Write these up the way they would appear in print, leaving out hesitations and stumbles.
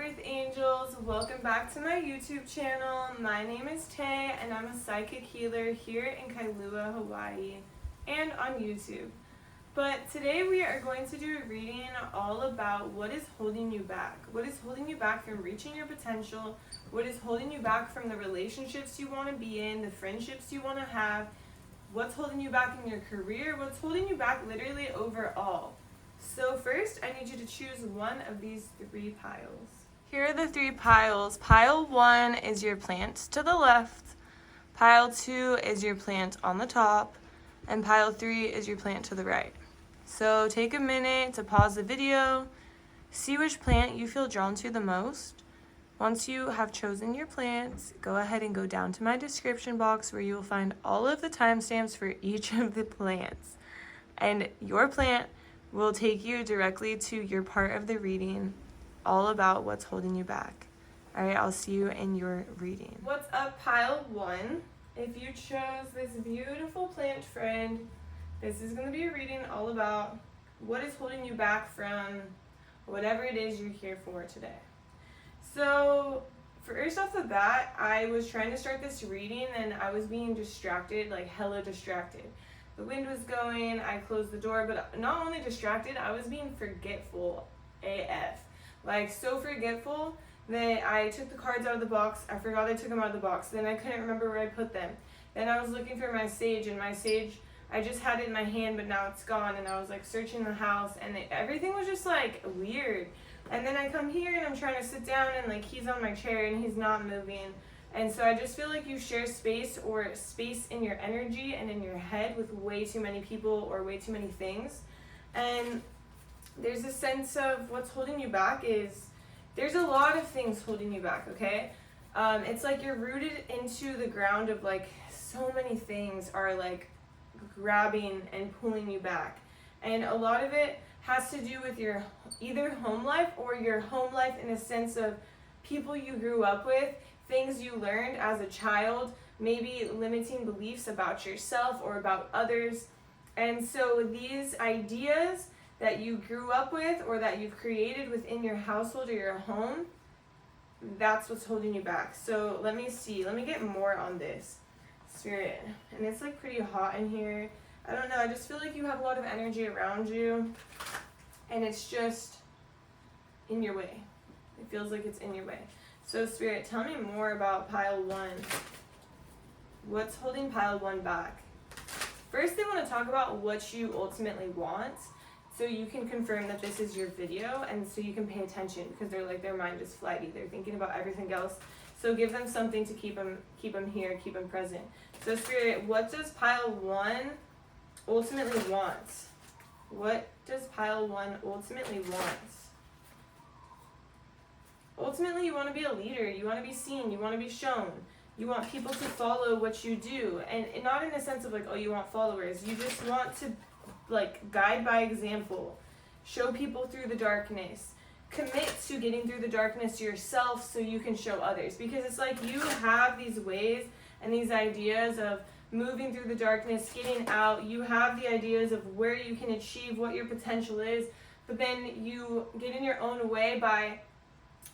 Earth Angels, welcome back to my YouTube channel. My name is Tay and I'm a psychic healer here in Kailua, Hawaii and on YouTube. But today we are going to do a reading all about what is holding you back. What is holding you back from reaching your potential? What is holding you back from the relationships you want to be in, the friendships you want to have? What's holding you back in your career? What's holding you back literally overall? So first, I need you to choose one of these three piles. Here are the three piles. Pile 1 is your plant to the left. Pile 2 is your plant on the top. And pile 3 is your plant to the right. So take a minute to pause the video. See which plant you feel drawn to the most. Once you have chosen your plants, go ahead and go down to my description box where you will find all of the timestamps for each of the plants. And your plant will take you directly to your part of the reading, all about what's holding you back. All right, I'll see you in your reading. What's up, pile 1? If you chose this beautiful plant friend, this is going to be a reading all about what is holding you back from whatever it is you're here for today. So, first off the bat, I was trying to start this reading and I was being distracted, like hella distracted. The wind was going, I closed the door, but not only distracted, I was being forgetful AF. Like, so forgetful that I took the cards out of the box, I forgot I took them out of the box, then I couldn't remember where I put them. Then I was looking for my sage, and my sage, I just had it in my hand, but now it's gone, and I was like searching the house, and everything was just like weird. And then I come here, and I'm trying to sit down, and like he's on my chair, and he's not moving. And so I just feel like you share space or space in your energy and in your head with way too many people or way too many things. And there's a sense of what's holding you back is, there's a lot of things holding you back, okay? It's like you're rooted into the ground of like so many things are like grabbing and pulling you back. And a lot of it has to do with your either home life or your home life in a sense of people you grew up with, things you learned as a child, maybe limiting beliefs about yourself or about others. And so these ideas that you grew up with or that you've created within your household or your home, that's what's holding you back. So let me see, let me get more on this, Spirit. And it's like pretty hot in here. I don't know, I just feel like you have a lot of energy around you and it's just in your way. It feels like it's in your way. So Spirit, tell me more about pile 1. What's holding pile 1 back? First, they want to talk about what you ultimately want so you can confirm that this is your video and so you can pay attention because they're like, their mind is flighty. They're thinking about everything else. So give them something to keep them here, keep them present. So Spirit, what does pile 1 ultimately want? What does pile 1 ultimately want? Ultimately, you want to be a leader, you want to be seen, you want to be shown, you want people to follow what you do, and not in a sense of like, oh, you want followers, you just want to like guide by example, show people through the darkness, commit to getting through the darkness yourself so you can show others, because it's like you have these ways and these ideas of moving through the darkness, getting out, you have the ideas of where you can achieve what your potential is, but then you get in your own way by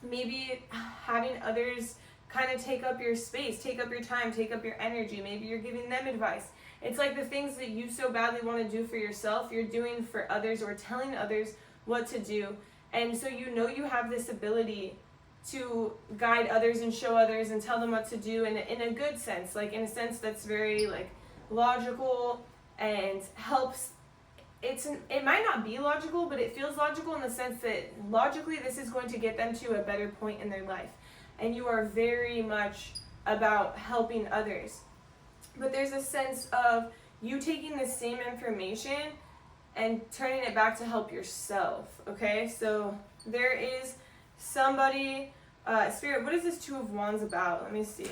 maybe having others kind of take up your space, take up your time, take up your energy. Maybe you're giving them advice. It's like the things that you so badly want to do for yourself, you're doing for others or telling others what to do. And so you know you have this ability to guide others and show others and tell them what to do in a good sense, like in a sense that's very like logical and helps. It might not be logical, but it feels logical in the sense that logically this is going to get them to a better point in their life. And you are very much about helping others. But there's a sense of you taking the same information and turning it back to help yourself, okay? So there is somebody, Spirit, what is this Two of Wands about? Let me see.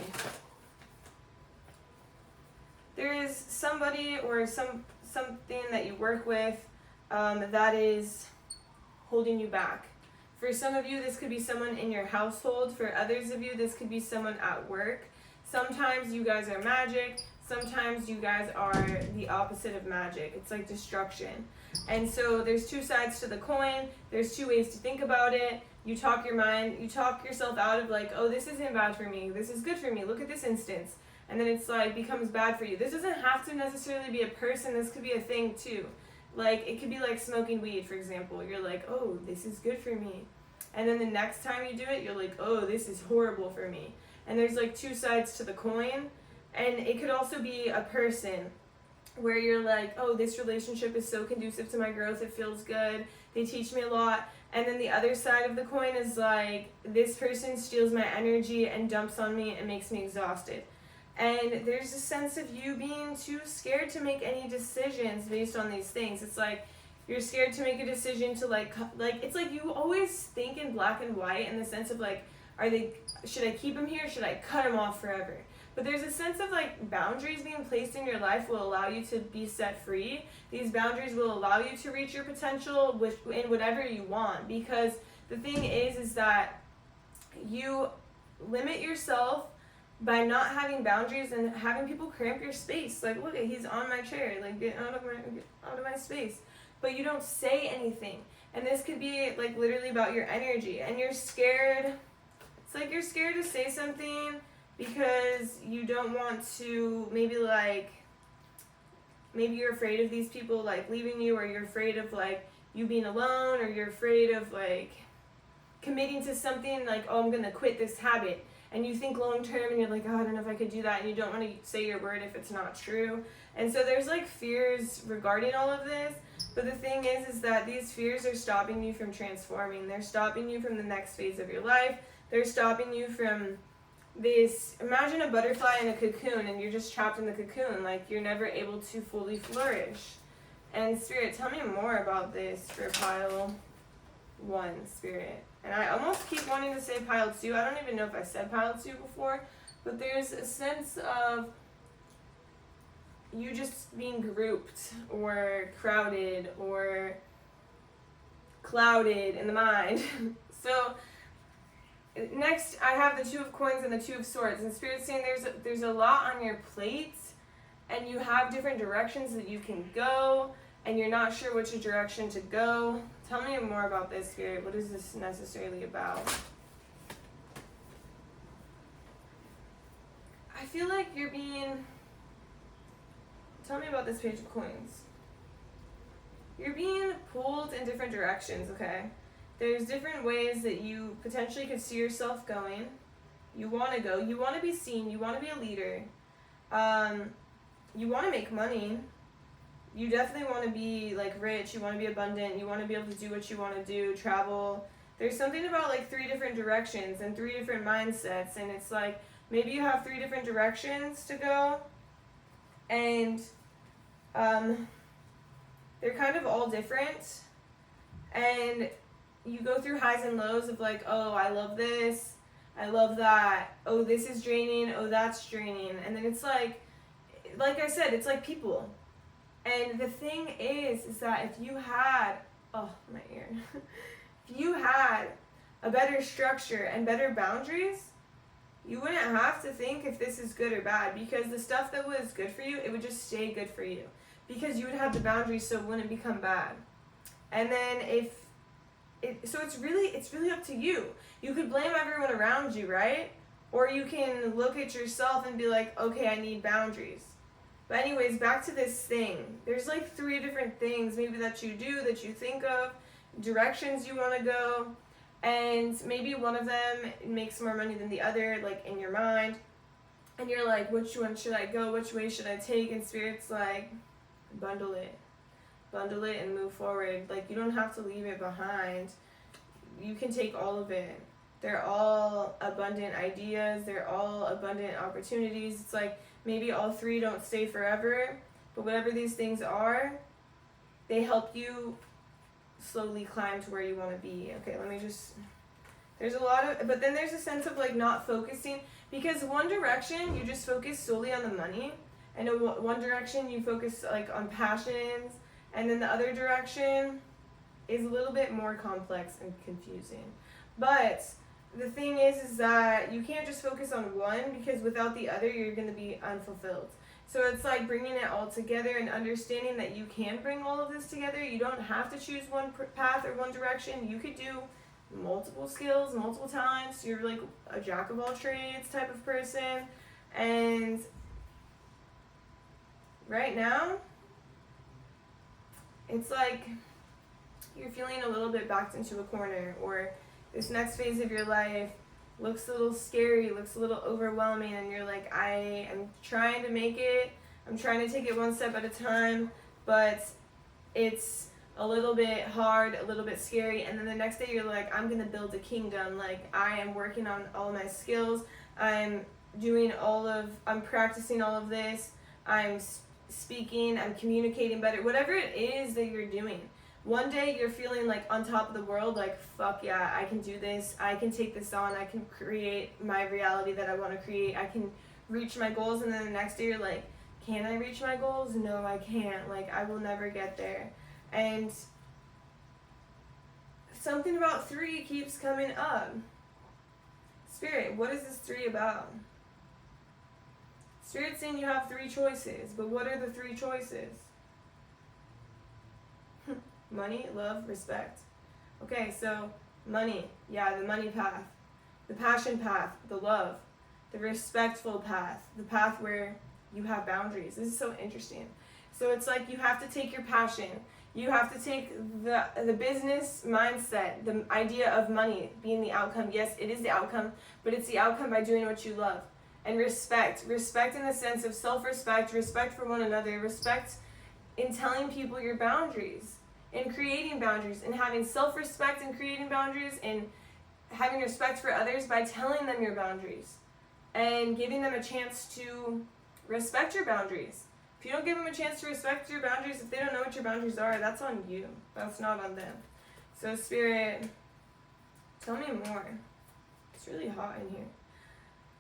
There is somebody or something that you work with that is holding you back. For some of you, this could be someone in your household. For others of you, this could be someone at work. Sometimes you guys are magic. Sometimes you guys are the opposite of magic. It's like destruction. And so there's two sides to the coin. There's two ways to think about it. you talk yourself out of like, oh, this isn't bad for me, this is good for me, look at this instance. And then it's like becomes bad for you. This doesn't have to necessarily be a person, this could be a thing too. Like it could be like smoking weed, for example. You're like, oh, this is good for me. And then the next time you do it, you're like, oh, this is horrible for me. And there's like two sides to the coin. And it could also be a person where you're like, oh, this relationship is so conducive to my growth, it feels good, they teach me a lot. And then the other side of the coin is like, this person steals my energy and dumps on me and makes me exhausted. And there's a sense of you being too scared to make any decisions based on these things. It's like you're scared to make a decision to like it's like you always think in black and white in the sense of like, should I keep them here? Should I cut them off forever? But there's a sense of like boundaries being placed in your life will allow you to be set free. These boundaries will allow you to reach your potential in whatever you want. Because the thing is that you limit yourself by not having boundaries and having people cramp your space. Like, look, he's on my chair. Like, get out of my space. But you don't say anything. And this could be like literally about your energy. And you're scared. It's like you're scared to say something because you don't want to maybe you're afraid of these people like leaving you, or you're afraid of like you being alone, or you're afraid of like committing to something like, oh, I'm gonna quit this habit. And you think long term and you're like, oh, I don't know if I could do that, and you don't want to say your word if it's not true. And so there's like fears regarding all of this. But the thing is that these fears are stopping you from transforming. They're stopping you from the next phase of your life. They're stopping you from this. Imagine a butterfly in a cocoon and you're just trapped in the cocoon. Like you're never able to fully flourish. And Spirit, tell me more about this for pile 1, Spirit. And I almost keep wanting to say pile 2. I don't even know if I said pile 2 before. But there's a sense of you just being grouped or crowded or clouded in the mind. So next I have the 2 of coins and the 2 of swords. And Spirit's saying there's a lot on your plate and you have different directions that you can go and you're not sure which direction to go. Tell me more about this, Spirit. What is this necessarily about? I feel like you're being... Tell me about this Page of Coins. You're being pulled in different directions, okay? There's different ways that you potentially could see yourself going. You want to go. You want to be seen. You want to be a leader. You want to make money. You definitely want to be like rich. You want to be abundant. You want to be able to do what you want to do, travel. There's something about like 3 different directions and 3 different mindsets. And it's like maybe you have 3 different directions to go. And they're kind of all different. And you go through highs and lows of like, oh, I love this, I love that, oh, this is draining, oh, that's draining. And then it's like I said, it's like people. And the thing is that if you had, oh, my ear, if you had a better structure and better boundaries, you wouldn't have to think if this is good or bad, because the stuff that was good for you, it would just stay good for you because you would have the boundaries, so it wouldn't become bad. And then so it's really up to you. You could blame everyone around you, right? Or you can look at yourself and be like, okay, I need boundaries. But anyways, back to this thing. There's like 3 different things maybe that you do, that you think of, directions you want to go, and maybe one of them makes more money than the other, like in your mind. And you're like, which one should I go? Which way should I take? And Spirit's like, bundle it and move forward. Like, you don't have to leave it behind. You can take all of it. They're all abundant ideas. They're all abundant opportunities. It's like maybe all 3 don't stay forever, but whatever these things are, they help you slowly climb to where you want to be. Okay, there's a lot of, but then there's a sense of like not focusing, because one direction you just focus solely on the money, and in one direction you focus like on passions, and then the other direction is a little bit more complex and confusing. But the thing is that you can't just focus on one, because without the other you're going to be unfulfilled. So it's like bringing it all together and understanding that you can bring all of this together. You don't have to choose one path or one direction. You could do multiple skills, multiple talents. You're like a jack of all trades type of person. And right now, it's like you're feeling a little bit backed into a corner, or this next phase of your life looks a little scary, looks a little overwhelming, and you're like, I am trying to make it, I'm trying to take it one step at a time, but it's a little bit hard, a little bit scary. And then the next day you're like, I'm gonna build a kingdom. Like, I am working on all my skills, I'm practicing all of this, I'm speaking, I'm communicating better, whatever it is that you're doing. One day you're feeling like on top of the world, like, fuck yeah, I can do this, I can take this on, I can create my reality that I want to create, I can reach my goals. And then the next day you're like, can I reach my goals? No, I can't. Like, I will never get there. And something about 3 keeps coming up. Spirit, what is this 3 about? Spirit's saying you have 3 choices, but what are the 3 choices? Money, love, respect. Okay, so money, yeah, the money path, the passion path, the love, the respectful path, the path where you have boundaries. This is so interesting. So it's like you have to take your passion, you have to take the business mindset, the idea of money being the outcome. Yes, it is the outcome, but it's the outcome by doing what you love. And respect in the sense of self-respect, respect for one another, respect in telling people your boundaries, in creating boundaries, and having self-respect and creating boundaries, and having respect for others by telling them your boundaries and giving them a chance to respect your boundaries. If you don't give them a chance to respect your boundaries, if they don't know what your boundaries are, that's on you. That's not on them. So Spirit, tell me more. It's really hot in here.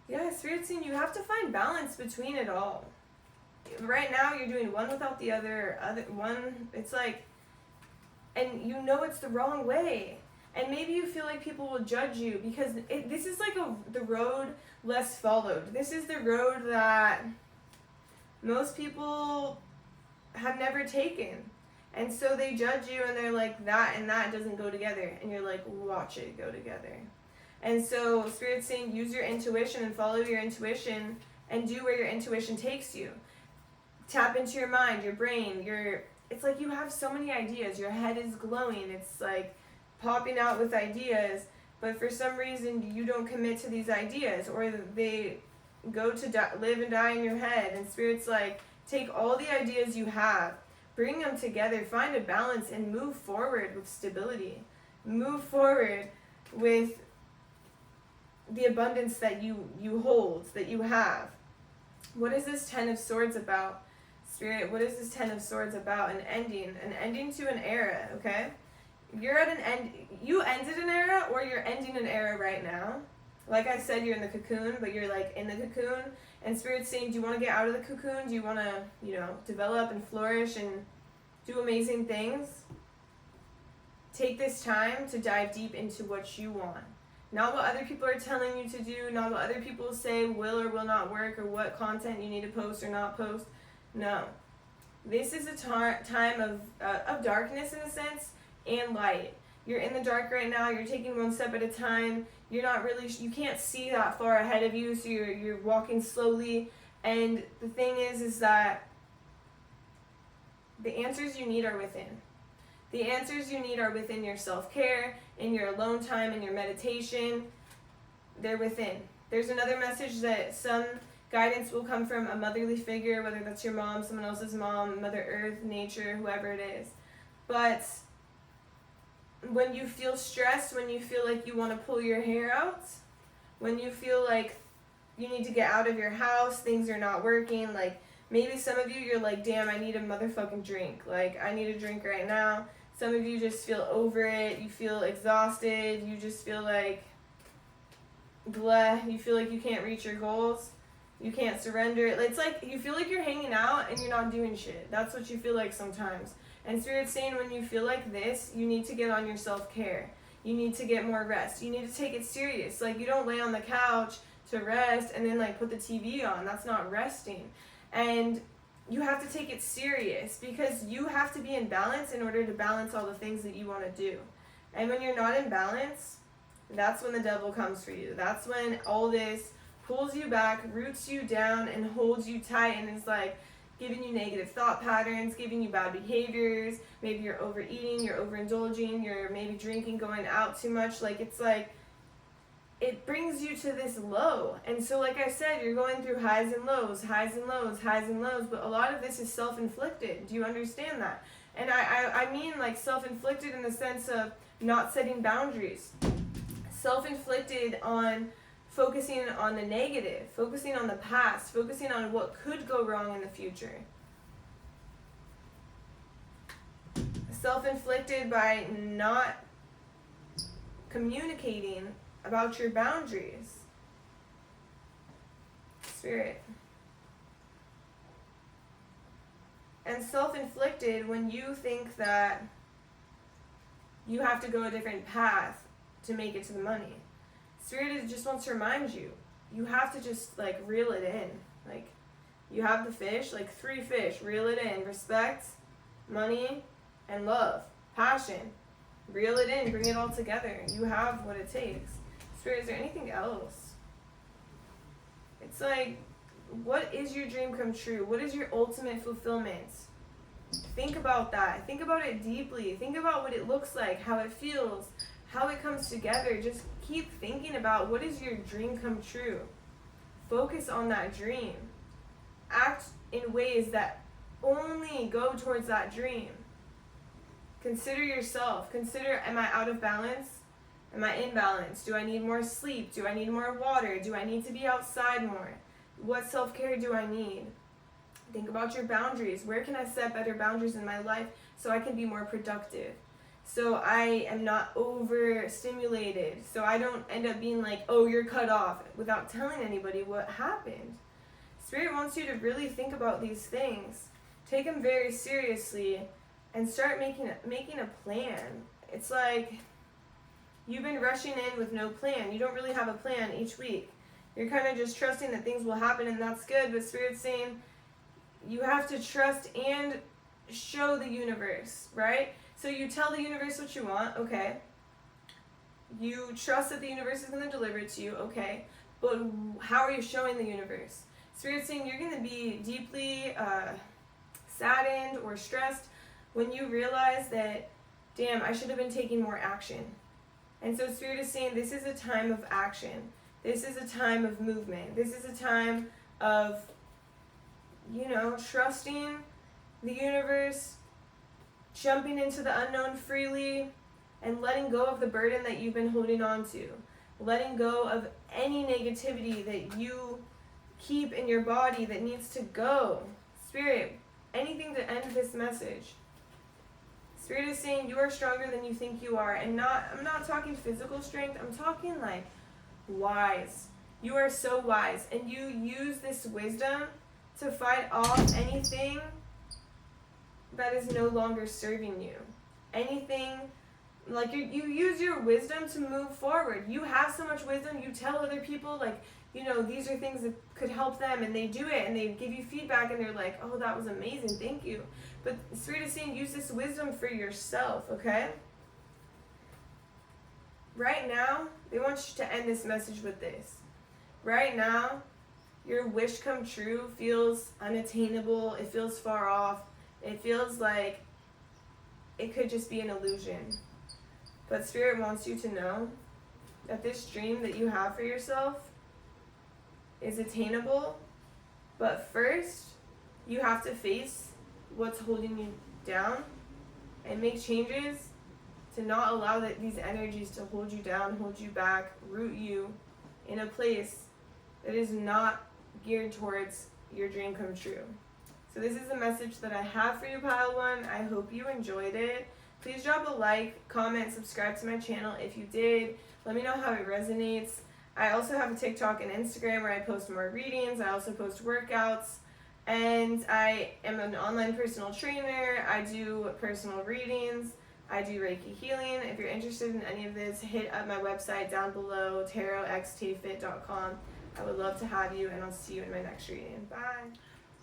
Yeah, Spirit's saying you have to find balance between it all. Right now you're doing one without the other one. It's like, and you know it's the wrong way. And maybe you feel like people will judge you because this is like the road less followed. This is the road that most people have never taken. And so they judge you and they're like, that and that doesn't go together. And you're like, watch it go together. And so Spirit's saying use your intuition and follow your intuition and do where your intuition takes you. Tap into your mind, your brain, it's like you have so many ideas. Your head is glowing. It's like popping out with ideas, but for some reason you don't commit to these ideas, or they go to live and die in your head. And Spirit's like, take all the ideas you have, bring them together, find a balance, and move forward with stability. Move forward with the abundance that you hold, that you have. What is this 10 of Swords about? Spirit, what is this 10 of Swords about? An ending to an era, okay? You're at an end, you ended an era, or you're ending an era right now. Like I said, you're in the cocoon, but you're like in the cocoon, and Spirit's saying, do you want to get out of the cocoon? Do you want to, develop and flourish and do amazing things? Take this time to dive deep into what you want. Not what other people are telling you to do, not what other people say will or will not work, or what content you need to post or not post. No. This is a time of darkness in a sense, and light. You're in the dark right now, you're taking one step at a time, you can't see that far ahead of you, so you're walking slowly. And the thing is that the answers you need are within. The answers you need are within your self-care, in your alone time, in your meditation. They're within. There's another message that some guidance will come from a motherly figure, whether that's your mom, someone else's mom, Mother Earth, nature, whoever it is. But when you feel stressed, when you feel like you want to pull your hair out, when you feel like you need to get out of your house, things are not working, like maybe some of you, you're like, damn, I need a motherfucking drink. Like, I need a drink right now. Some of you just feel over it, you feel exhausted, you just feel like, you feel like you can't reach your goals. You can't surrender. It's like you feel like you're hanging out and you're not doing shit. That's what you feel like sometimes. And Spirit's saying when you feel like this, you need to get on your self-care. You need to get more rest. You need to take it serious. Like, you don't lay on the couch to rest and then like put the TV on. That's not resting. And you have to take it serious because you have to be in balance in order to balance all the things that you want to do. And when you're not in balance, that's when the devil comes for you. That's when all this pulls you back, roots you down, and holds you tight, and is like giving you negative thought patterns, giving you bad behaviors. Maybe you're overeating, you're overindulging, you're maybe drinking, going out too much. Like, it's like, it brings you to this low. And so, like I said, you're going through highs and lows, highs and lows, highs and lows, but a lot of this is self-inflicted. Do you understand that? And I mean, like, self-inflicted in the sense of not setting boundaries. Self-inflicted on focusing on the negative, focusing on the past, focusing on what could go wrong in the future. Self-inflicted by not communicating about your boundaries. Spirit. And self-inflicted when you think that you have to go a different path to make it to the money. Spirit just wants to remind you, you have to just like reel it in. Like, you have the fish, like 3 fish, reel it in. Respect, money, and love, passion. Reel it in, bring it all together. You have what it takes. Spirit, is there anything else? It's like, what is your dream come true? What is your ultimate fulfillment? Think about that. Think about it deeply. Think about what it looks like, how it feels, how it comes together. Just keep thinking about what is your dream come true. Focus on that dream. Act in ways that only go towards that dream. Consider yourself. Consider, am I out of balance? Am I in balance? Do I need more sleep? Do I need more water? Do I need to be outside more? What self-care do I need? Think about your boundaries. Where can I set better boundaries in my life so I can be more productive? So I am not overstimulated. So I don't end up being like, oh, you're cut off, without telling anybody what happened. Spirit wants you to really think about these things. Take them very seriously and start making a plan. It's like you've been rushing in with no plan. You don't really have a plan each week. You're kind of just trusting that things will happen, and that's good, but Spirit's saying you have to trust and show the universe, right? So you tell the universe what you want, okay. You trust that the universe is going to deliver it to you, okay. But how are you showing the universe? Spirit's saying you're going to be deeply saddened or stressed when you realize that, damn, I should have been taking more action. And so Spirit is saying this is a time of action. This is a time of movement. This is a time of, trusting the universe, jumping into the unknown freely, and letting go of the burden that you've been holding on to. Letting go of any negativity that you keep in your body that needs to go. Spirit, anything to end this message. Spirit is saying you are stronger than you think you are. And I'm not talking physical strength. I'm talking like wise. You are so wise. And you use this wisdom to fight off anything that is no longer serving you. Anything, like you use your wisdom to move forward. You have so much wisdom. You tell other people, like, these are things that could help them, and they do it, and they give you feedback, and they're like, oh, that was amazing, thank you. But Spirit is saying use this wisdom for yourself, okay? Right now, they want you to end this message with this. Right now, your wish come true feels unattainable. It feels far off. It feels like it could just be an illusion. But Spirit wants you to know that this dream that you have for yourself is attainable. But first, you have to face what's holding you down and make changes to not allow these energies to hold you down, hold you back, root you in a place that is not geared towards your dream come true. So this is the message that I have for you, Pile 1. I hope you enjoyed it. Please drop a like, comment, subscribe to my channel if you did. Let me know how it resonates. I also have a TikTok and Instagram where I post more readings. I also post workouts. And I am an online personal trainer. I do personal readings. I do reiki healing. If you're interested in any of this, hit up my website down below, TarotXTayFit.com. I would love to have you, and I'll see you in my next reading. Bye.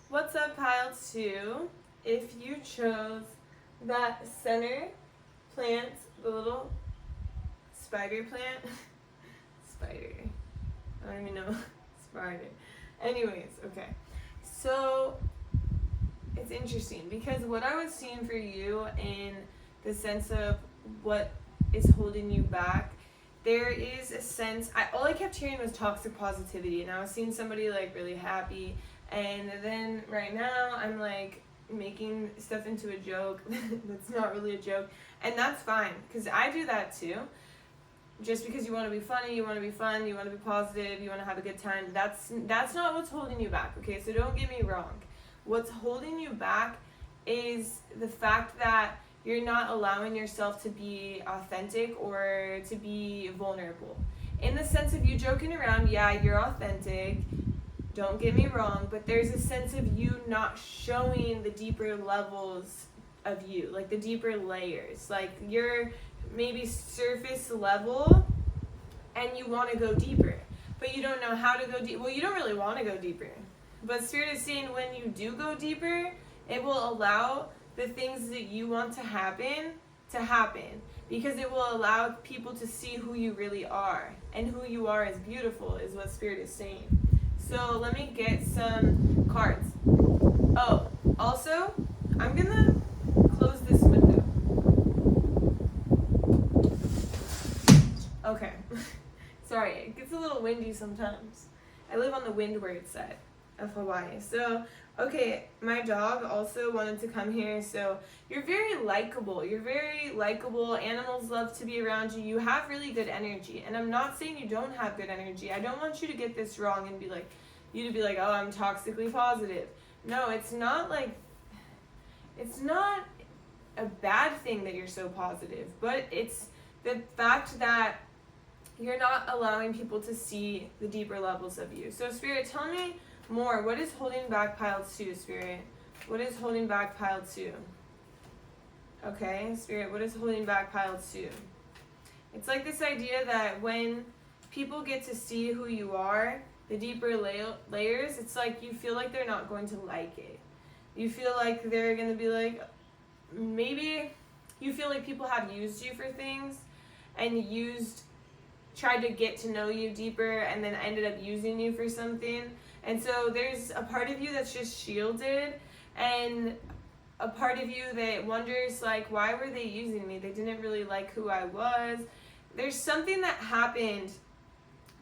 What's up, Pile 2? If you chose that center plant, the little spider plant, don't even know. Spider. Anyways, okay. So it's interesting because what I was seeing for you in the sense of what is holding you back, there is a sense, all I kept hearing was toxic positivity, and I was seeing somebody like really happy, and then right now I'm like making stuff into a joke that's not really a joke, and that's fine because I do that too. Just because you want to be funny, you want to be fun, you want to be positive, you want to have a good time, that's not what's holding you back, okay? So don't get me wrong. What's holding you back is the fact that you're not allowing yourself to be authentic or to be vulnerable. In the sense of you joking around, yeah, you're authentic, don't get me wrong, but there's a sense of you not showing the deeper levels of you, like the deeper layers. Like you're maybe surface level and you want to go deeper, but you don't know how to go deep. Well, you don't really want to go deeper, but Spirit is saying when you do go deeper, it will allow the things that you want to happen because it will allow people to see who you really are, and who you are is beautiful is what Spirit is saying. So let me get some cards. Oh, also, I'm gonna close this window. Okay. Sorry, it gets a little windy sometimes. I live on the windward side of Hawaii. So, okay, my dog also wanted to come here. So, you're very likable. Animals love to be around you. You have really good energy. And I'm not saying you don't have good energy. I don't want you to get this wrong and be like, oh, I'm toxically positive. No, it's not a bad thing that you're so positive, but it's the fact that you're not allowing people to see the deeper levels of you. So Spirit, tell me more. What is holding back pile 2, Spirit? What is holding back pile 2? Okay, Spirit, what is holding back pile 2? It's like this idea that when people get to see who you are, the deeper layers, it's like you feel like they're not going to like it. You feel like they're going to be like, maybe you feel like people have used you for things and tried to get to know you deeper and then ended up using you for something. And so there's a part of you that's just shielded, and a part of you that wonders, like, why were they using me? They didn't really like who I was. There's something that happened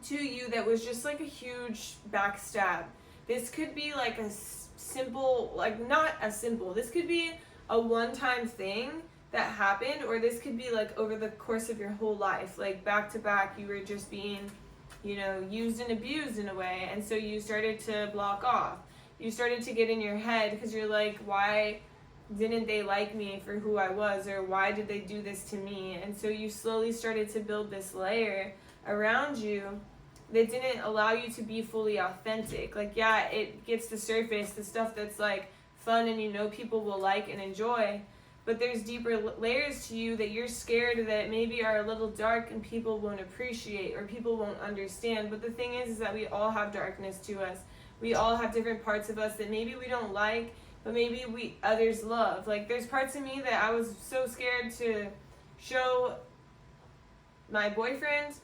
to you that was just like a huge backstab. This could be like a simple, like not a simple, this could be a one-time thing that happened, or this could be like over the course of your whole life, like back to back you were just being, used and abused in a way, and so you started to block off. You started to get in your head because you're like, why didn't they like me for who I was, or why did they do this to me? And so you slowly started to build this layer around you that didn't allow you to be fully authentic. Like, yeah, it gets the surface, the stuff that's like fun and people will like and enjoy, but there's deeper layers to you that you're scared that maybe are a little dark and people won't appreciate or people won't understand. But the thing is that we all have darkness to us. We all have different parts of us that maybe we don't like, but maybe others love. Like, there's parts of me that I was so scared to show my boyfriend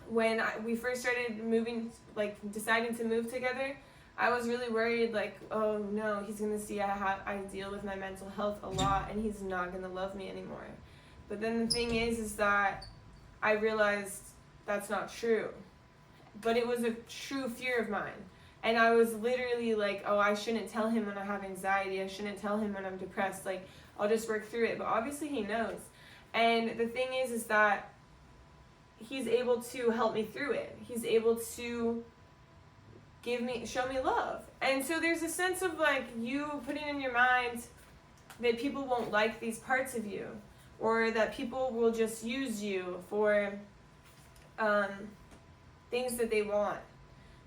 when we first started moving, like deciding to move together. I was really worried, like, oh no, he's going to see I deal with my mental health a lot and he's not going to love me anymore. But then the thing is that I realized that's not true. But it was a true fear of mine. And I was literally like, oh, I shouldn't tell him when I have anxiety. I shouldn't tell him when I'm depressed. Like, I'll just work through it. But obviously he knows. And the thing is that he's able to help me through it. He's able to show me love. And so there's a sense of like you putting in your mind that people won't like these parts of you, or that people will just use you for things that they want.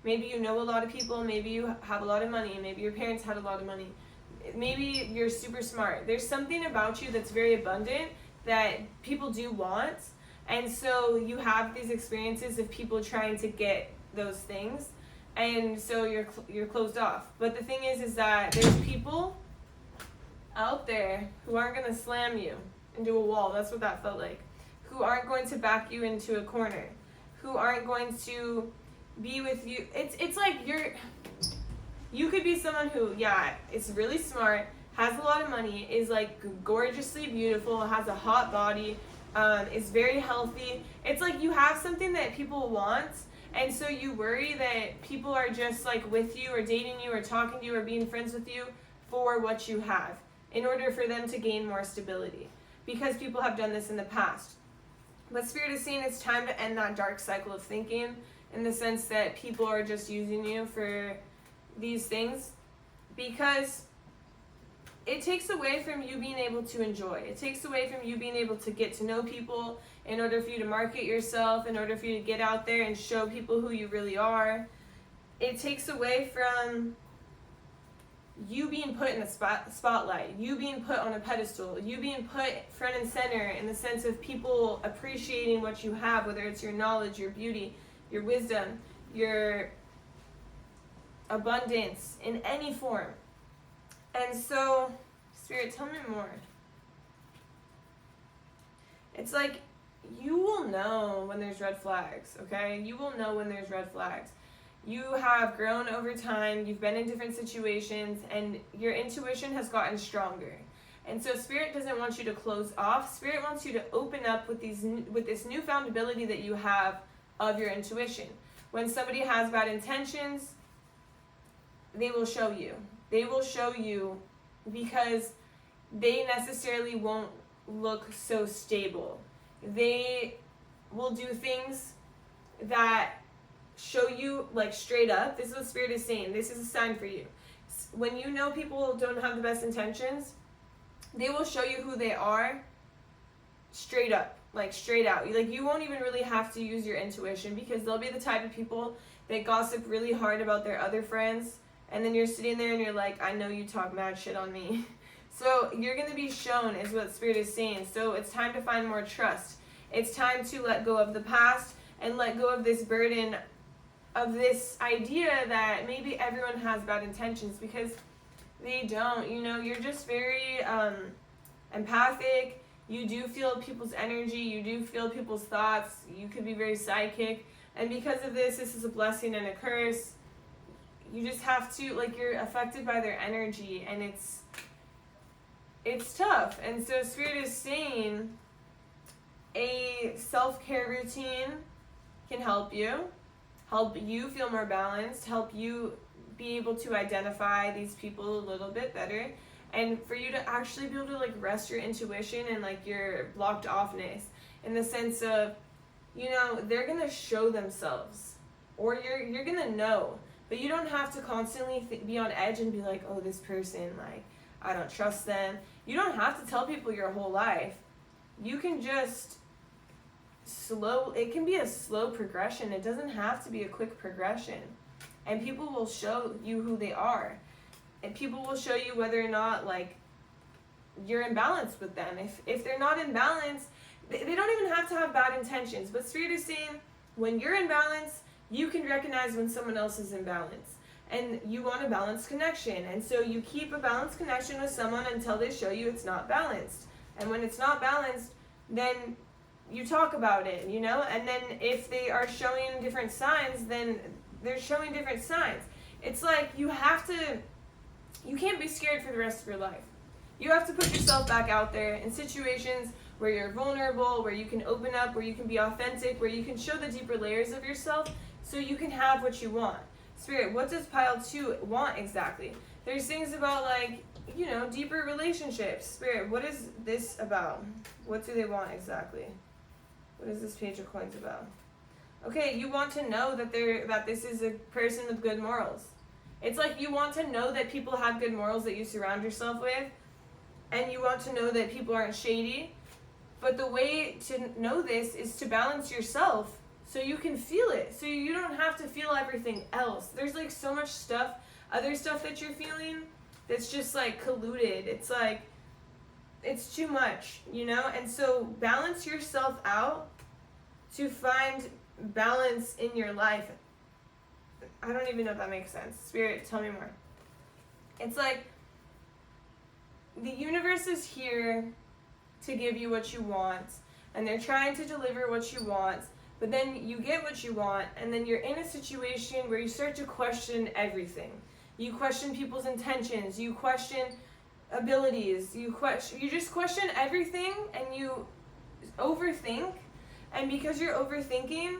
Maybe you know a lot of people, maybe you have a lot of money, maybe your parents had a lot of money, maybe you're super smart. There's something about you that's very abundant that people do want, and so you have these experiences of people trying to get those things, and so you're closed off. But the thing is that there's people out there who aren't going to slam you into a wall. That's what that felt like. Who aren't going to back you into a corner. Who aren't going to be with you. It's like you could be someone who, yeah, is really smart, has a lot of money, is like gorgeously beautiful, has a hot body, is very healthy. It's like you have something that people want, and so you worry that people are just like with you or dating you or talking to you or being friends with you for what you have, in order for them to gain more stability, because people have done this in the past. But Spirit is saying it's time to end that dark cycle of thinking, in the sense that people are just using you for these things, because it takes away from you being able to enjoy. It takes away from you being able to get to know people, in order for you to market yourself, in order for you to get out there and show people who you really are. It takes away from you being put in the spotlight, you being put on a pedestal, you being put front and center, in the sense of people appreciating what you have, whether it's your knowledge, your beauty, your wisdom, your abundance in any form. And so, Spirit, tell me more. It's like, you will know when there's red flags, okay? You will know when there's red flags. You have grown over time, you've been in different situations, and your intuition has gotten stronger. And so Spirit doesn't want you to close off. Spirit wants you to open up with this newfound ability that you have of your intuition. When somebody has bad intentions, they will show you. They will show you, because they necessarily won't look so stable. They will do things that show you like straight up. This is what Spirit is saying. This is a sign for you. When you know people don't have the best intentions, they will show you who they are straight up, like straight out. Like, you won't even really have to use your intuition, because they'll be the type of people that gossip really hard about their other friends, and then you're sitting there and you're like, I know you talk mad shit on me. So you're going to be shown, is what Spirit is saying. So it's time to find more trust. It's time to let go of the past and let go of this burden of this idea that maybe everyone has bad intentions, because they don't. You know, you're just very empathic. You do feel people's energy. You do feel people's thoughts. You could be very psychic. And because of this is a blessing and a curse. You just have to, like, you're affected by their energy, and it's tough. And so Spirit is saying a self-care routine can help you feel more balanced, help you be able to identify these people a little bit better, and for you to actually be able to like rest your intuition and like your blocked offness, in the sense of, you know, they're gonna show themselves, or you're gonna know. But you don't have to constantly be on edge and be like, oh, this person, like, I don't trust them. You don't have to tell people your whole life. You can just it can be a slow progression. It doesn't have to be a quick progression. And people will show you who they are. And people will show you whether or not, like, you're in balance with them. If they're not in balance, they don't even have to have bad intentions. But Spirit is saying, when you're in balance, you can recognize when someone else is in balance, and you want a balanced connection. And so you keep a balanced connection with someone until they show you it's not balanced. And when it's not balanced, then you talk about it, you know? And then if they are showing different signs, then they're showing different signs. It's like you can't be scared for the rest of your life. You have to put yourself back out there in situations where you're vulnerable, where you can open up, where you can be authentic, where you can show the deeper layers of yourself, so you can have what you want. Spirit, what does pile 2 want exactly? There's things about, like, you know, deeper relationships. Spirit, what is this about? What do they want exactly? What is this Page of Coins about? Okay, you want to know that this is a person with good morals. It's like you want to know that people have good morals that you surround yourself with, and you want to know that people aren't shady. But the way to know this is to balance yourself, so you can feel it, so you don't have to feel everything else. There's like so much stuff, other stuff that you're feeling, that's just like colluded. It's like, it's too much, you know? And so balance yourself out to find balance in your life. I don't even know if that makes sense. Spirit, tell me more. It's like, the universe is here to give you what you want, and they're trying to deliver what you want, but then you get what you want, and then you're in a situation where you start to question everything. You question people's intentions, you question abilities, you just question everything, and you overthink. And because you're overthinking,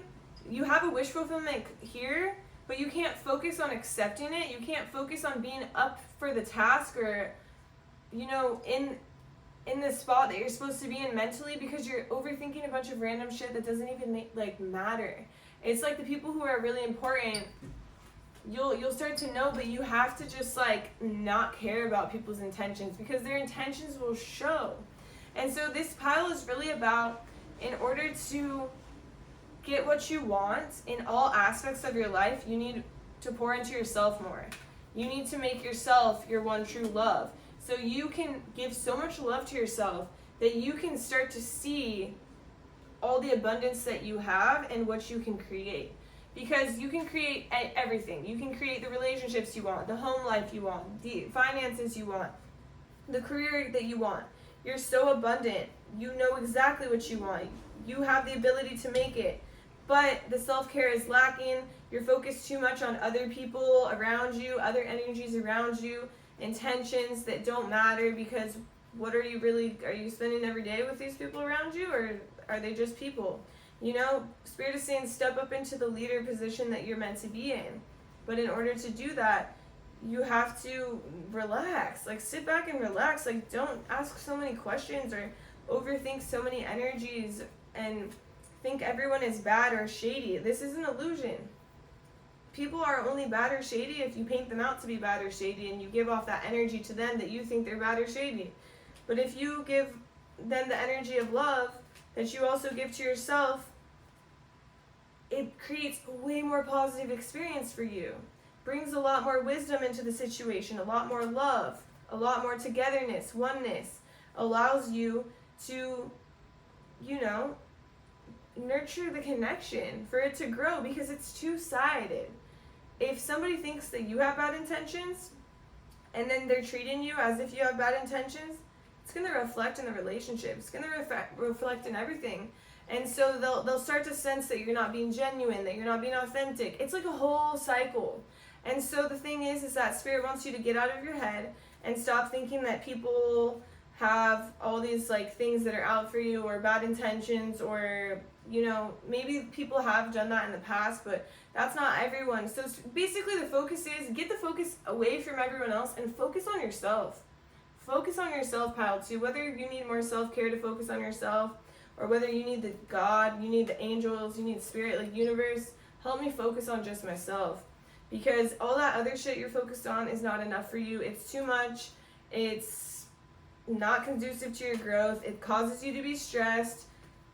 you have a wish fulfillment here, but you can't focus on accepting it. You can't focus on being up for the task, or in the spot that you're supposed to be in mentally, because you're overthinking a bunch of random shit that doesn't even matter. It's like the people who are really important, you'll start to know, but you have to just not care about people's intentions, because their intentions will show. And so this pile is really about, in order to get what you want in all aspects of your life, you need to pour into yourself more. You need to make yourself your one true love. So you can give so much love to yourself that you can start to see all the abundance that you have and what you can create. Because you can create everything. You can create the relationships you want, the home life you want, the finances you want, the career that you want. You're so abundant. You know exactly what you want. You have the ability to make it. But the self-care is lacking. You're focused too much on other people around you, other energies around you, intentions that don't matter, because what are you spending every day with these people around you, or are they just people? Spirit is saying step up into the leader position that you're meant to be in. But in order to do that, you have to relax. Sit back and relax. Don't ask so many questions or overthink so many energies and think everyone is bad or shady. This is an illusion. People are only bad or shady if you paint them out to be bad or shady, and you give off that energy to them that you think they're bad or shady. But if you give them the energy of love that you also give to yourself, it creates a way more positive experience for you. Brings a lot more wisdom into the situation, a lot more love, a lot more togetherness, oneness. Allows you to, nurture the connection for it to grow, because it's two-sided. If somebody thinks that you have bad intentions and then they're treating you as if you have bad intentions, it's going to reflect in the relationship. It's going to reflect in everything. And so they'll start to sense that you're not being genuine, that you're not being authentic. It's like a whole cycle. And so the thing is that Spirit wants you to get out of your head and stop thinking that people have all these things that are out for you, or bad intentions, or maybe people have done that in the past, but that's not everyone. So basically the focus is, get the focus away from everyone else and focus on yourself. Focus on yourself, pile 2. Whether you need more self-care to focus on yourself, or whether you need the God, you need the angels, you need Spirit, universe, help me focus on just myself. Because all that other shit you're focused on is not enough for you. It's too much. It's not conducive to your growth. It causes you to be stressed.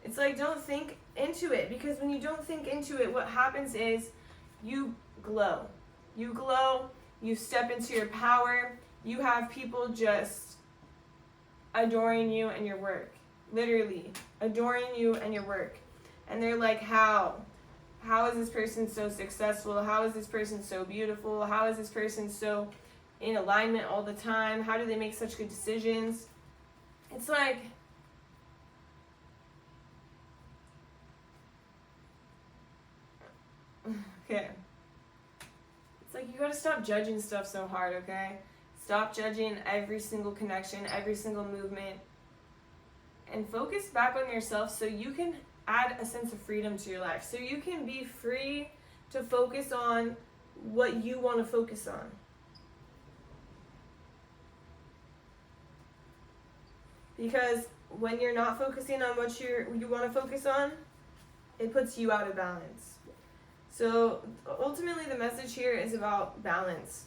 It's don't think into it, because when you don't think into it, what happens is you glow. You glow, you step into your power, you have people just adoring you and your work. Literally, adoring you and your work. And they're like, how? How is this person so successful? How is this person so beautiful? How is this person so in alignment all the time? How do they make such good decisions? It's okay. It's you gotta stop judging stuff so hard, okay? Stop judging every single connection, every single movement, and focus back on yourself so you can add a sense of freedom to your life. So you can be free to focus on what you want to focus on. Because when you're not focusing on what you want to focus on, it puts you out of balance. So ultimately the message here is about balance.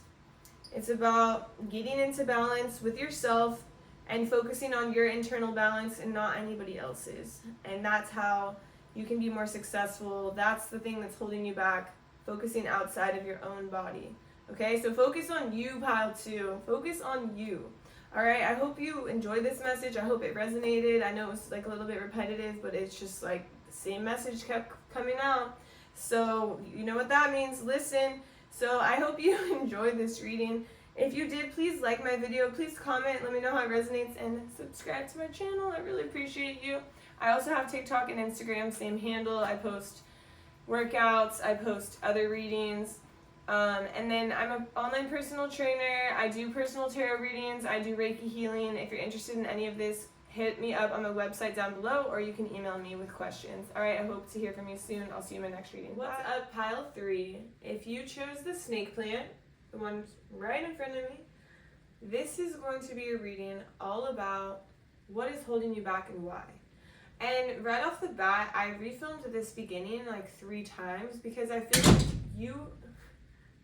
It's about getting into balance with yourself and focusing on your internal balance and not anybody else's. And that's how you can be more successful. That's the thing that's holding you back, focusing outside of your own body. Okay, so focus on you, pile 2. Focus on you. All right, I hope you enjoyed this message. I hope it resonated. I know it was a little bit repetitive, but it's just the same message kept coming out. So you know what that means. Listen. So I hope you enjoyed this reading. If you did, please like my video. Please comment. Let me know how it resonates, and subscribe to my channel. I really appreciate you. I also have TikTok and Instagram, same handle. I post workouts, I post other readings. And then I'm an online personal trainer. I do personal tarot readings. I do Reiki healing. If you're interested in any of this, hit me up on my website down below, or you can email me with questions. All right, I hope to hear from you soon. I'll see you in my next reading. What's up, pile 3? If you chose the snake plant, the one right in front of me, this is going to be a reading all about what is holding you back and why. And right off the bat, I refilmed this beginning like 3 times because I feel like you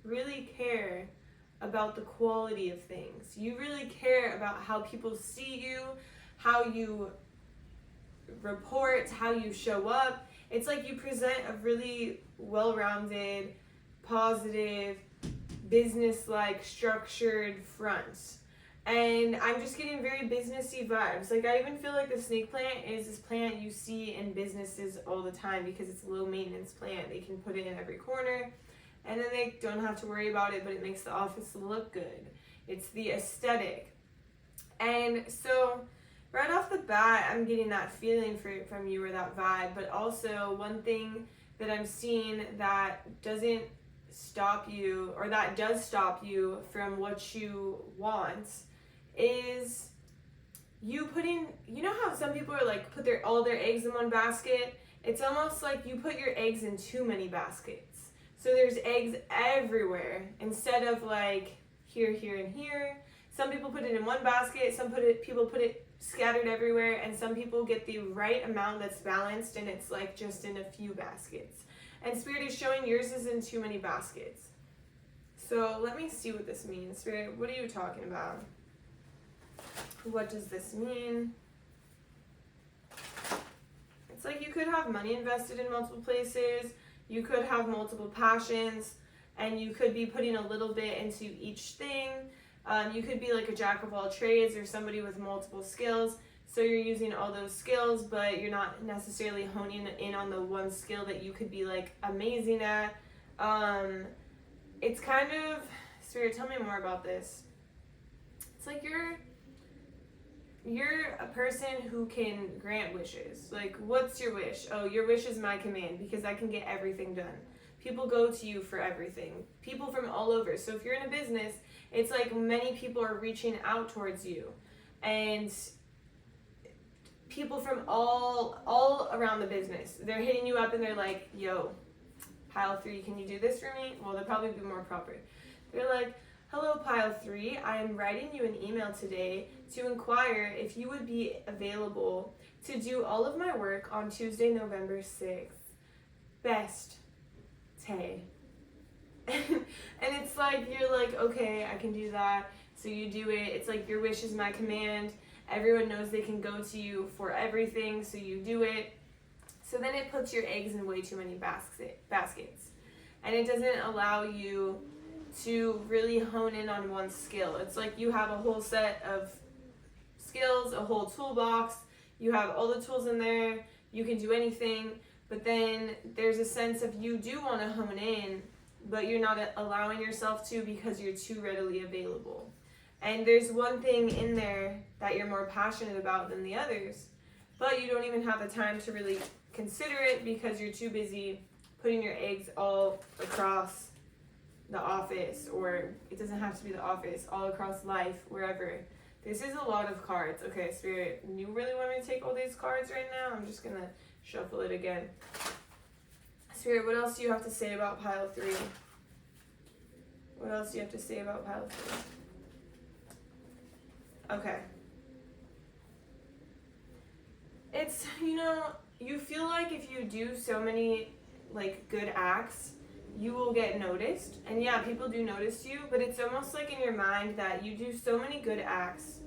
really care about the quality of things. You really care about how people see you, how you report, how you show up. It's like you present a really well-rounded, positive, business-like, structured front. And I'm just getting very businessy vibes. Like, I even feel like the snake plant is this plant you see in businesses all the time because it's a low maintenance plant. They can put it in every corner and then they don't have to worry about it, but it makes the office look good. It's the aesthetic. And so right off the bat, I'm getting that feeling from you, or that vibe. But also, one thing that I'm seeing that doesn't stop you, or that does stop you from what you want, is you putting, you know how some people are like put all their eggs in one basket? It's almost like you put your eggs in too many baskets. So there's eggs everywhere instead of like here, here, and here. Some people put it in one basket, people put it scattered everywhere, and some people get the right amount that's balanced and it's like just in a few baskets. And Spirit is showing yours is in too many baskets. So let me see what this means. Spirit, what are you talking about? What does this mean? It's like you could have money invested in multiple places. You could have multiple passions, and you could be putting a little bit into each thing. You could be like a jack of all trades or somebody with multiple skills. So you're using all those skills, but you're not necessarily honing in on the one skill that you could be like amazing at. It's kind of, Spirit, tell me more about this. It's like you're a person who can grant wishes. Like, what's your wish? Oh, your wish is my command because I can get everything done. People go to you for everything. People from all over. So if you're in a business, it's like many people are reaching out towards you. And people from all around the business, they're hitting you up and they're like, yo, pile 3, can you do this for me? Well, they'll probably be more proper. They're like, hello, pile 3. I am writing you an email today to inquire if you would be available to do all of my work on Tuesday, November 6th. Best, Tay. And it's like, you're like, okay, I can do that. So you do it. It's like your wish is my command. Everyone knows they can go to you for everything, so you do it. So then it puts your eggs in way too many baskets. And it doesn't allow you to really hone in on one skill. It's like you have a whole set of skills, a whole toolbox. You have all the tools in there. You can do anything. But then there's a sense of you do want to hone in, but you're not allowing yourself to because you're too readily available. And there's one thing in there that you're more passionate about than the others, but you don't even have the time to really consider it because you're too busy putting your eggs all across the office, or it doesn't have to be the office, all across life, wherever. This is a lot of cards. Okay, Spirit, you really want me to take all these cards right now? I'm just gonna shuffle it again. Spirit, what else do you have to say about pile 3? What else do you have to say about pile 3? Okay. It's, you feel like if you do so many, like, good acts, you will get noticed. And yeah, people do notice you, but it's almost like in your mind that you do so many good acts,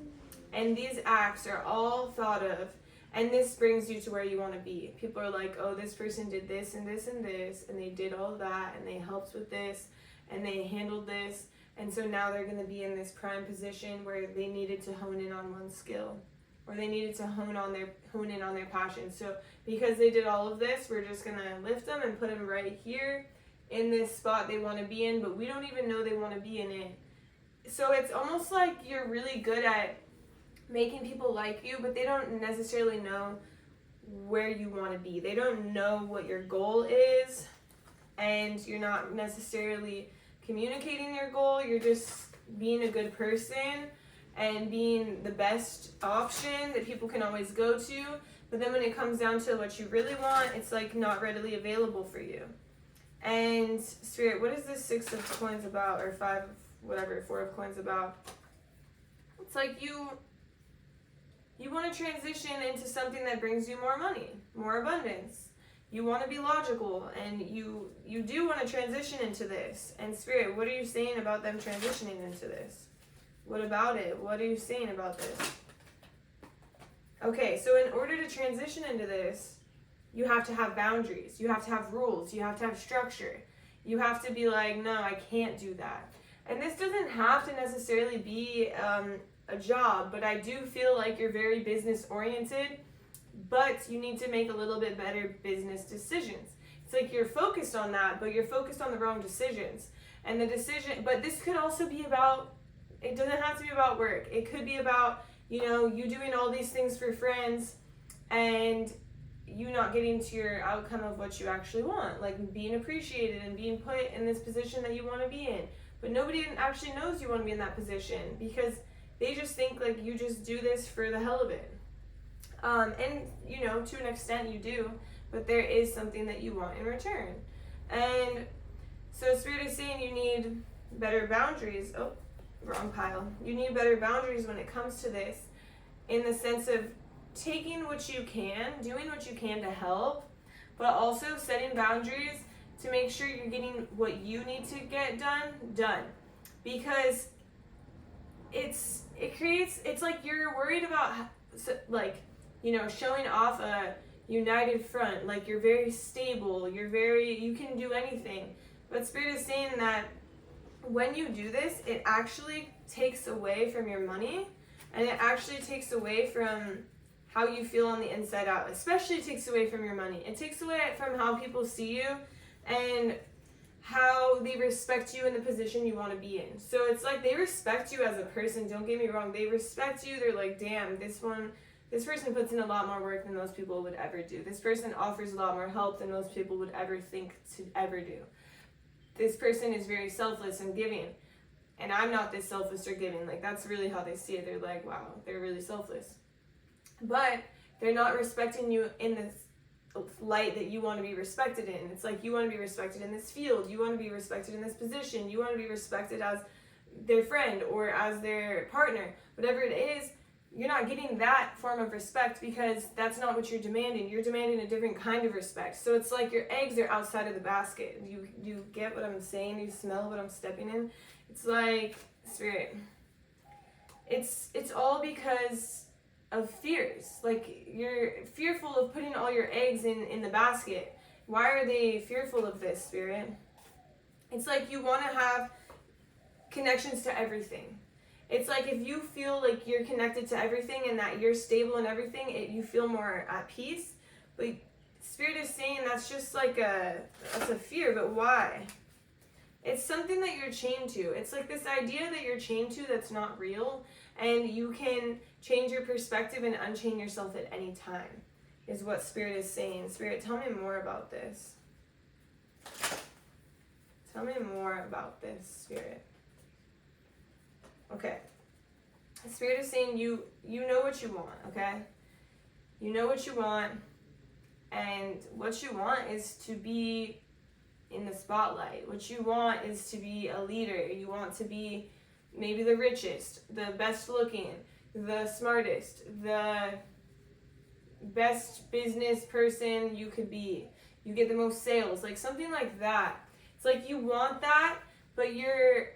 and these acts are all thought of, and this brings you to where you want to be. People are like, oh, this person did this and this and this, and they did all that, and they helped with this, and they handled this, and so now they're going to be in this prime position where they needed to hone in on one skill, or they needed to hone in on their passion. So because they did all of this, we're just going to lift them and put them right here in this spot they want to be in, but we don't even know they want to be in it. So it's almost like you're really good at making people like you, but they don't necessarily know where you want to be. They don't know what your goal is. and you're not necessarily communicating your goal. You're just being a good person and being the best option that people can always go to. But then when it comes down to what you really want, it's like not readily available for you. And Spirit, what is this 6 of coins about, or 5 of whatever, 4 of coins about? It's like you want to transition into something that brings you more money, more abundance. You want to be logical, and you do want to transition into this. And Spirit, what are you saying about them transitioning into this? What about it? What are you saying about this? Okay, so in order to transition into this, you have to have boundaries. You have to have rules. You have to have structure. You have to be like, no, I can't do that. And this doesn't have to necessarily be a job, but I do feel like you're very business oriented, but you need to make a little bit better business decisions. It's like you're focused on that, but you're focused on the wrong decisions. And the decision, but this could also be about, it doesn't have to be about work. It could be about, you know, you doing all these things for friends and you not getting to your outcome of what you actually want, like being appreciated and being put in this position that you want to be in. But nobody actually knows you want to be in that position because they just think like you just do this for the hell of it. And, you know, to an extent you do, but there is something that you want in return. And so Spirit is saying you need better boundaries. Oh, wrong pile. You need better boundaries when it comes to this, in the sense of taking what you can, doing what you can to help, but also setting boundaries to make sure you're getting what you need to get done. Because it's like you're worried about, like, you know, showing off a united front, like you're very stable, you can do anything. But Spirit is saying that when you do this, it actually takes away from your money, and it actually takes away from how you feel on the inside out. Especially it takes away from your money. It takes away from how people see you and how they respect you in the position you want to be in. So it's like they respect you as a person, don't get me wrong. They respect you. They're like, damn, this person puts in a lot more work than most people would ever do. This person offers a lot more help than most people would ever think to ever do. This person is very selfless and giving, and I'm not this selfless or giving. Like, that's really how they see it. They're like, wow, they're really selfless. But they're not respecting you in this light that you want to be respected in. It's like you want to be respected in this field. You want to be respected in this position. You want to be respected as their friend or as their partner. Whatever it is, you're not getting that form of respect because that's not what you're demanding. You're demanding a different kind of respect. So it's like your eggs are outside of the basket. You get what I'm saying? You smell what I'm stepping in? It's like, Spirit, it's all because of fears. Like, you're fearful of putting all your eggs in the basket. Why are they fearful of this, Spirit? It's like you want to have connections to everything. It's like if you feel like you're connected to everything and that you're stable in everything, you feel more at peace. But Spirit is saying that's just like that's a fear, but why? It's something that you're chained to. It's like this idea that you're chained to that's not real, and you can change your perspective and unchain yourself at any time, is what Spirit is saying. Spirit, tell me more about this. Tell me more about this, Spirit. Okay. Spirit is saying you know what you want, okay? You know what you want, and what you want is to be in the spotlight. What you want is to be a leader. You want to be maybe the richest, the best looking, the smartest, the best business person you could be. You get the most sales, like something like that. It's like you want that, but you're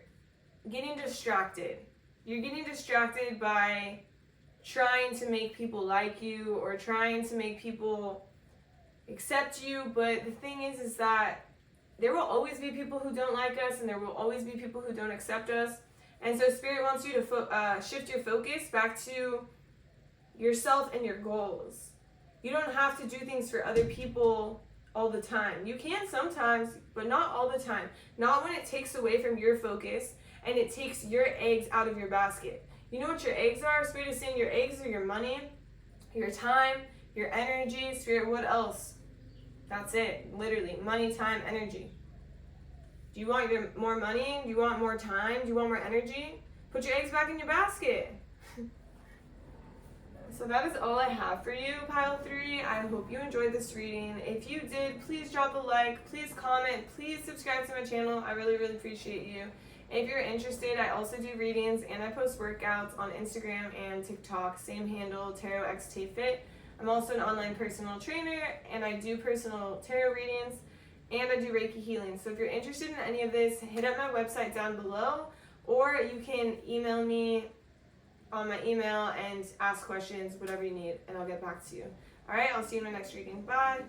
getting distracted. You're getting distracted by trying to make people like you or trying to make people accept you. But the thing is that there will always be people who don't like us, and there will always be people who don't accept us. And so Spirit wants you to shift your focus back to yourself and your goals. You don't have to do things for other people all the time. You can sometimes, but not all the time. Not when it takes away from your focus and it takes your eggs out of your basket. You know what your eggs are? Spirit is saying your eggs are your money, your time, your energy. Spirit, what else? That's it. Literally, money, time, energy. Do you want more money? Do you want more time? Do you want more energy? Put your eggs back in your basket. So that is all I have for you, Pile 3. I hope you enjoyed this reading. If you did, please drop a like, please comment, please subscribe to my channel. I really, really appreciate you. And if you're interested, I also do readings and I post workouts on Instagram and TikTok. Same handle, TarotXTayFit. I'm also an online personal trainer and I do personal tarot readings and I do reiki healing. So if you're interested in any of this, hit up my website down below, or you can email me on my email and ask questions, whatever you need, and I'll get back to you. All right, I'll see you in my next reading. Bye.